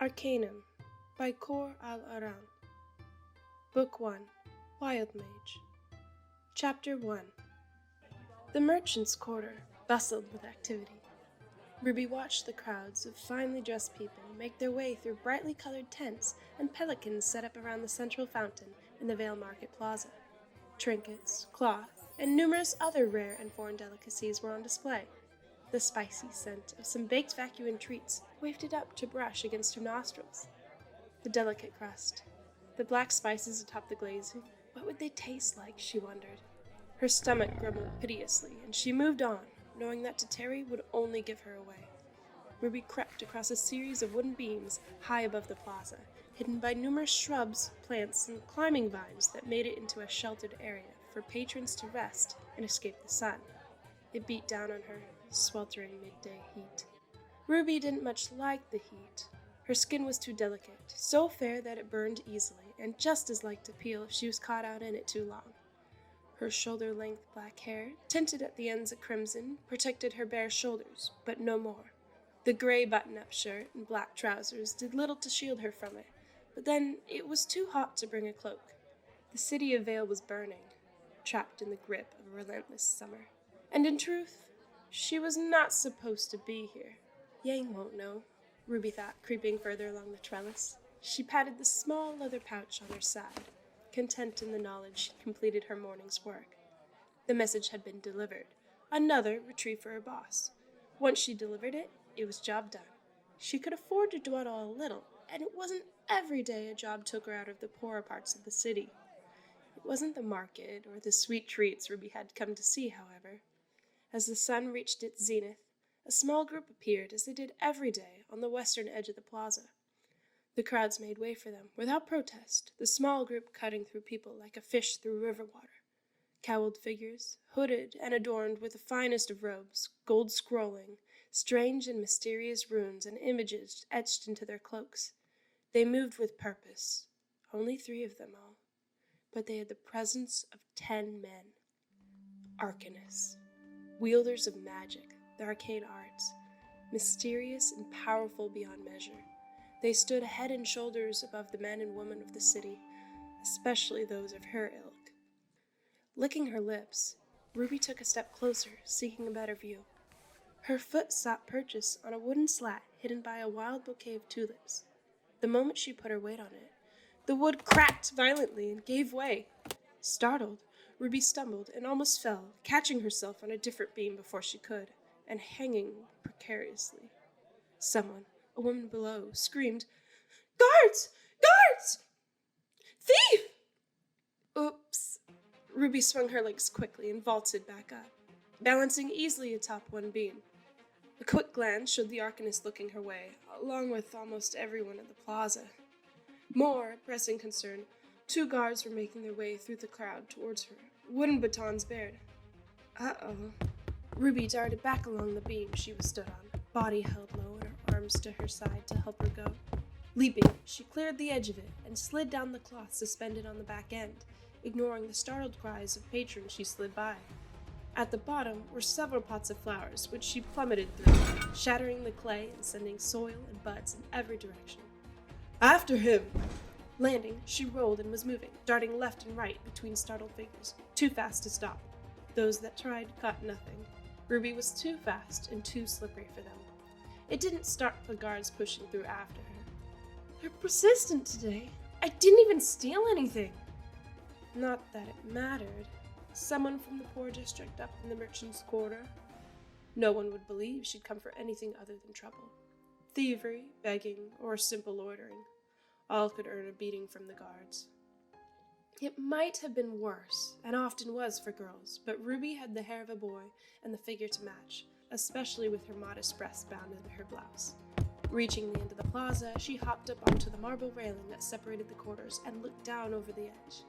Arcanum by Khor al-Aram. Book 1, Wild Mage. Chapter 1. The merchant's quarter bustled with activity. Ruby watched the crowds of finely dressed people make their way through brightly colored tents and pelicans set up around the central fountain in the Vale Market Plaza. Trinkets, cloth, and numerous other rare and foreign delicacies were on display. The spicy scent of some baked vacuum treats wafted up to brush against her nostrils. The delicate crust, the black spices atop the glazing, what would they taste like, she wondered. Her stomach grumbled piteously, and she moved on, knowing that to tarry would only give her away. Ruby crept across a series of wooden beams high above the plaza, hidden by numerous shrubs, plants, and climbing vines that made it into a sheltered area for patrons to rest and escape the sun. It beat down on her, sweltering midday heat. Ruby didn't much like the heat. Her skin was too delicate, so fair that it burned easily, and just as like to peel if she was caught out in it too long. Her shoulder-length black hair, tinted at the ends a crimson, protected her bare shoulders, but no more. The gray button-up shirt and black trousers did little to shield her from it, but then it was too hot to bring a cloak. The city of Vale was burning, trapped in the grip of a relentless summer. And in truth, she was not supposed to be here. Yang won't know, Ruby thought, creeping further along the trellis. She patted the small leather pouch on her side, content in the knowledge she'd completed her morning's work. The message had been delivered, another retrieved for her boss. Once she delivered it, it was job done. She could afford to dawdle a little, and it wasn't every day a job took her out of the poorer parts of the city. It wasn't the market or the sweet treats Ruby had come to see, however. As the sun reached its zenith, a small group appeared, as they did every day, on the western edge of the plaza. The crowds made way for them, without protest, the small group cutting through people like a fish through river water. Cowled figures, hooded and adorned with the finest of robes, gold scrolling, strange and mysterious runes and images etched into their cloaks. They moved with purpose, only 3 of them all, but they had the presence of 10 men. Arcanists, wielders of magic, the arcane arts, mysterious and powerful beyond measure. They stood head and shoulders above the men and women of the city, especially those of her ilk. Licking her lips, Ruby took a step closer, seeking a better view. Her foot sought purchase on a wooden slat hidden by a wild bouquet of tulips. The moment she put her weight on it, the wood cracked violently and gave way. Startled, Ruby stumbled and almost fell, catching herself on a different beam before she could, and hanging precariously. Someone, a woman below, screamed, "Guards! Guards! Thief!" Oops. Ruby swung her legs quickly and vaulted back up, balancing easily atop one beam. A quick glance showed the Arcanist looking her way, along with almost everyone at the plaza. More pressing concern, 2 guards were making their way through the crowd towards her, wooden batons bared. Uh-oh. Ruby darted back along the beam she was stood on, body held low and her arms to her side to help her go. Leaping, she cleared the edge of it and slid down the cloth suspended on the back end, ignoring the startled cries of patrons she slid by. At the bottom were several pots of flowers, which she plummeted through, shattering the clay and sending soil and buds in every direction. "After him!" Landing, she rolled and was moving, darting left and right between startled figures, too fast to stop. Those that tried caught nothing. Ruby was too fast and too slippery for them. It didn't start the guards pushing through after her. "They're persistent today. I didn't even steal anything." Not that it mattered. Someone from the poor district up in the merchant's quarter. No one would believe she'd come for anything other than trouble. Thievery, begging, or simple loitering. All could earn a beating from the guards. It might have been worse, and often was for girls, but Ruby had the hair of a boy and the figure to match, especially with her modest breasts bound under her blouse. Reaching the end of the plaza, she hopped up onto the marble railing that separated the quarters and looked down over the edge.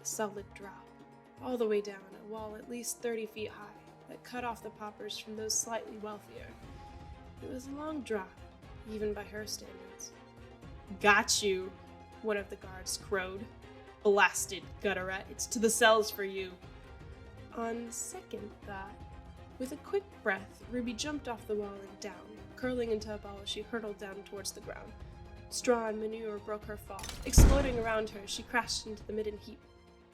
A solid drop, all the way down a wall at least 30 feet high that cut off the paupers from those slightly wealthier. It was a long drop, even by her standards. "Got you," one of the guards crowed. "Blasted gutterette, it's to the cells for you." On second thought, with a quick breath, Ruby jumped off the wall and down, curling into a ball as she hurtled down towards the ground. Straw and manure broke her fall. Exploding around her, she crashed into the midden heap.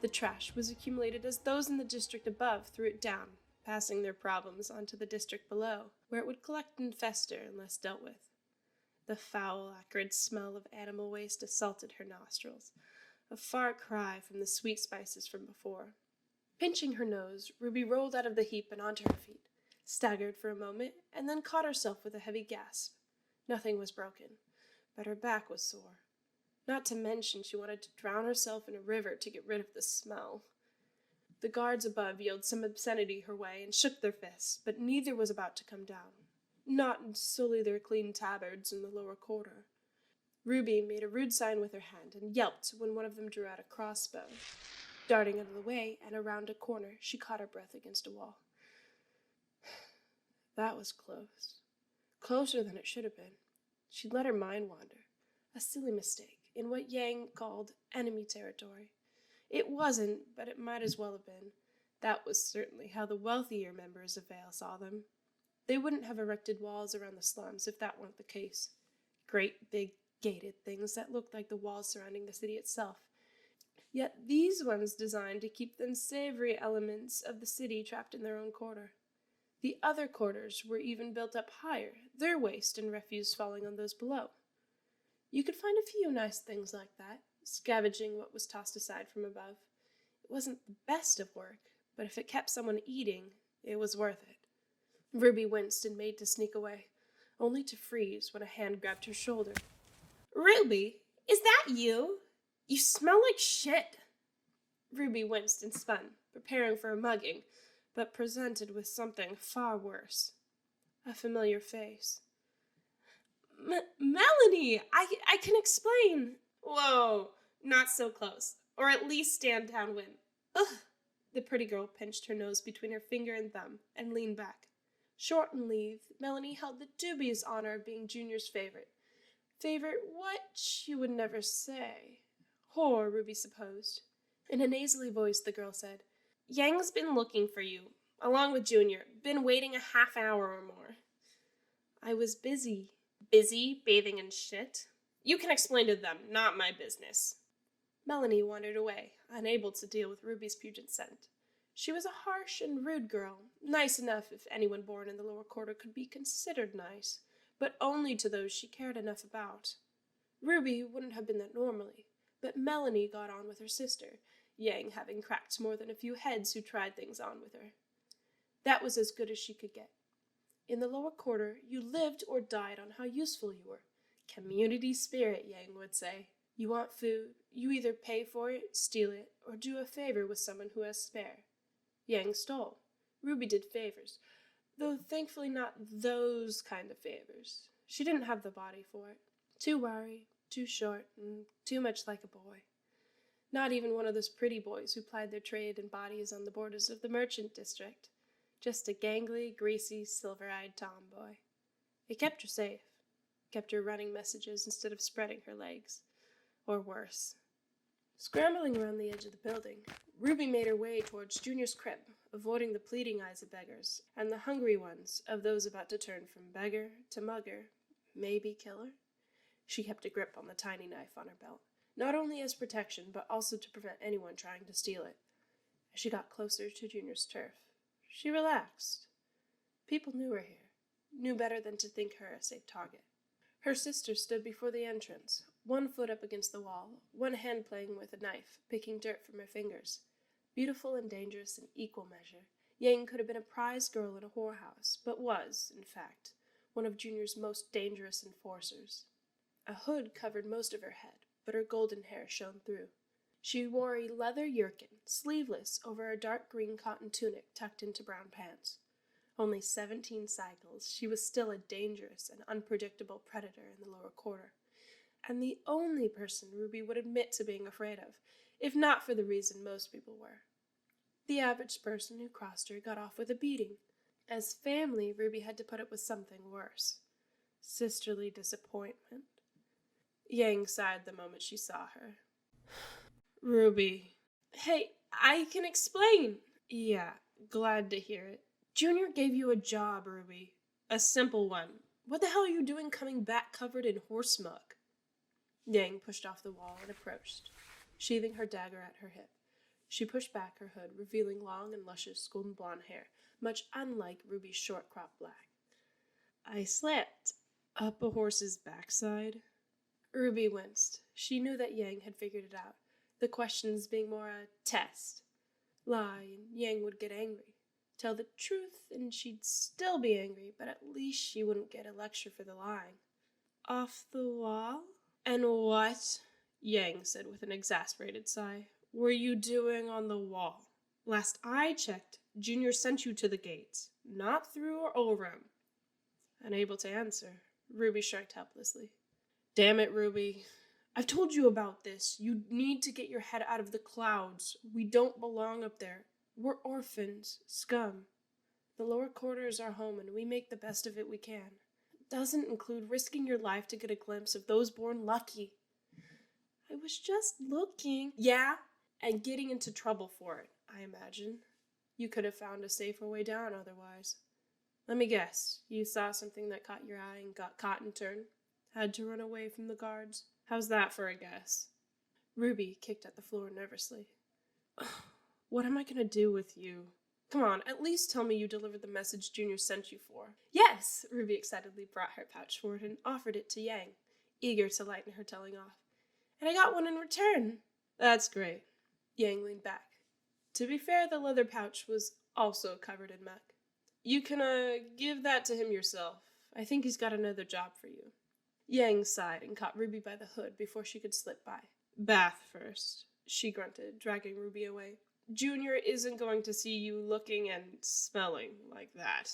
The trash was accumulated as those in the district above threw it down, passing their problems onto the district below, where it would collect and fester unless dealt with. The foul, acrid smell of animal waste assaulted her nostrils, a far cry from the sweet spices from before. Pinching her nose, Ruby rolled out of the heap and onto her feet, staggered for a moment, and then caught herself with a heavy gasp. Nothing was broken, but her back was sore. Not to mention she wanted to drown herself in a river to get rid of the smell. The guards above yelled some obscenity her way and shook their fists, but neither was about to come down. Not in solely their clean tabards in the lower quarter. Ruby made a rude sign with her hand and yelped when one of them drew out a crossbow. Darting out of the way and around a corner, she caught her breath against a wall. That was close. Closer than it should have been. She'd let her mind wander. A silly mistake in what Yang called enemy territory. It wasn't, but it might as well have been. That was certainly how the wealthier members of Vale saw them. They wouldn't have erected walls around the slums if that weren't the case. Great big gated things that looked like the walls surrounding the city itself. Yet these ones designed to keep the unsavory elements of the city trapped in their own quarter. The other quarters were even built up higher, their waste and refuse falling on those below. You could find a few nice things like that, scavenging what was tossed aside from above. It wasn't the best of work, but if it kept someone eating, it was worth it. Ruby winced and made to sneak away, only to freeze when a hand grabbed her shoulder. "Ruby, is that you? You smell like shit." Ruby winced and spun, preparing for a mugging, but presented with something far worse. A familiar face. "Melanie, I can explain." "Whoa, not so close. Or at least stand downwind." "Ugh." The pretty girl pinched her nose between her finger and thumb and leaned back. Short and lithe, Melanie held the dubious honor of being Junior's favorite. Favorite what, she would never say. Whore, Ruby supposed. In a nasally voice, the girl said, "Yang's been looking for you, along with Junior. Been waiting a half hour or more." "I was busy." "Busy, bathing in shit? You can explain to them, not my business." Melanie wandered away, unable to deal with Ruby's pungent scent. She was a harsh and rude girl, nice enough if anyone born in the lower quarter could be considered nice, but only to those she cared enough about. Ruby wouldn't have been that normally, but Melanie got on with her sister, Yang having cracked more than a few heads who tried things on with her. That was as good as she could get. In the lower quarter, you lived or died on how useful you were. Community spirit, Yang would say. You want food, you either pay for it, steal it, or do a favor with someone who has spare. Yang stole. Ruby did favors, though thankfully not those kind of favors. She didn't have the body for it. Too wiry, too short, and too much like a boy. Not even one of those pretty boys who plied their trade in bodies on the borders of the merchant district. Just a gangly, greasy, silver-eyed tomboy. It kept her safe. Kept her running messages instead of spreading her legs. Or worse. Scrambling around the edge of the building, Ruby made her way towards Junior's crib, avoiding the pleading eyes of beggars, and the hungry ones of those about to turn from beggar to mugger, maybe killer. She kept a grip on the tiny knife on her belt, not only as protection, but also to prevent anyone trying to steal it. As she got closer to Junior's turf, she relaxed. People knew her here, knew better than to think her a safe target. Her sister stood before the entrance, one foot up against the wall, one hand playing with a knife, picking dirt from her fingers. Beautiful and dangerous in equal measure, Yang could have been a prize girl in a whorehouse, but was, in fact, one of Junior's most dangerous enforcers. A hood covered most of her head, but her golden hair shone through. She wore a leather yurkin, sleeveless, over a dark green cotton tunic tucked into brown pants. Only 17 cycles, she was still a dangerous and unpredictable predator in the lower quarter, and the only person Ruby would admit to being afraid of, if not for the reason most people were. The average person who crossed her got off with a beating. As family, Ruby had to put up with something worse. Sisterly disappointment. Yang sighed the moment she saw her. "Ruby." "Hey, I can explain." "Yeah, glad to hear it. Junior gave you a job, Ruby. A simple one. What the hell are you doing coming back covered in horse muck?" Yang pushed off the wall and approached, sheathing her dagger at her hip. She pushed back her hood, revealing long and luscious golden blonde hair, much unlike Ruby's short cropped black. I slept up a horse's backside. Ruby winced. She knew that Yang had figured it out, the questions being more a test. Lie, and Yang would get angry. Tell the truth, and she'd still be angry, but at least she wouldn't get a lecture for the lying. Off the wall? And what, Yang said with an exasperated sigh, were you doing on the wall? Last I checked, Junior sent you to the gates, not through or over 'em. Unable to answer, Ruby shrugged helplessly. Damn it, Ruby. I've told you about this. You need to get your head out of the clouds. We don't belong up there. We're orphans, scum. The lower quarter is our home, and we make the best of it we can. It doesn't include risking your life to get a glimpse of those born lucky. I was just looking. Yeah, and getting into trouble for it, I imagine. You could have found a safer way down otherwise. Let me guess, you saw something that caught your eye and got caught in turn? Had to run away from the guards? How's that for a guess? Ruby kicked at the floor nervously. What am I going to do with you? Come on, at least tell me you delivered the message Junior sent you for. Yes, Ruby excitedly brought her pouch forward and offered it to Yang, eager to lighten her telling off. And I got one in return. That's great. Yang leaned back. To be fair, the leather pouch was also covered in muck. You can, give that to him yourself. I think he's got another job for you. Yang sighed and caught Ruby by the hood before she could slip by. Bath first, she grunted, dragging Ruby away. Junior isn't going to see you looking and smelling like that.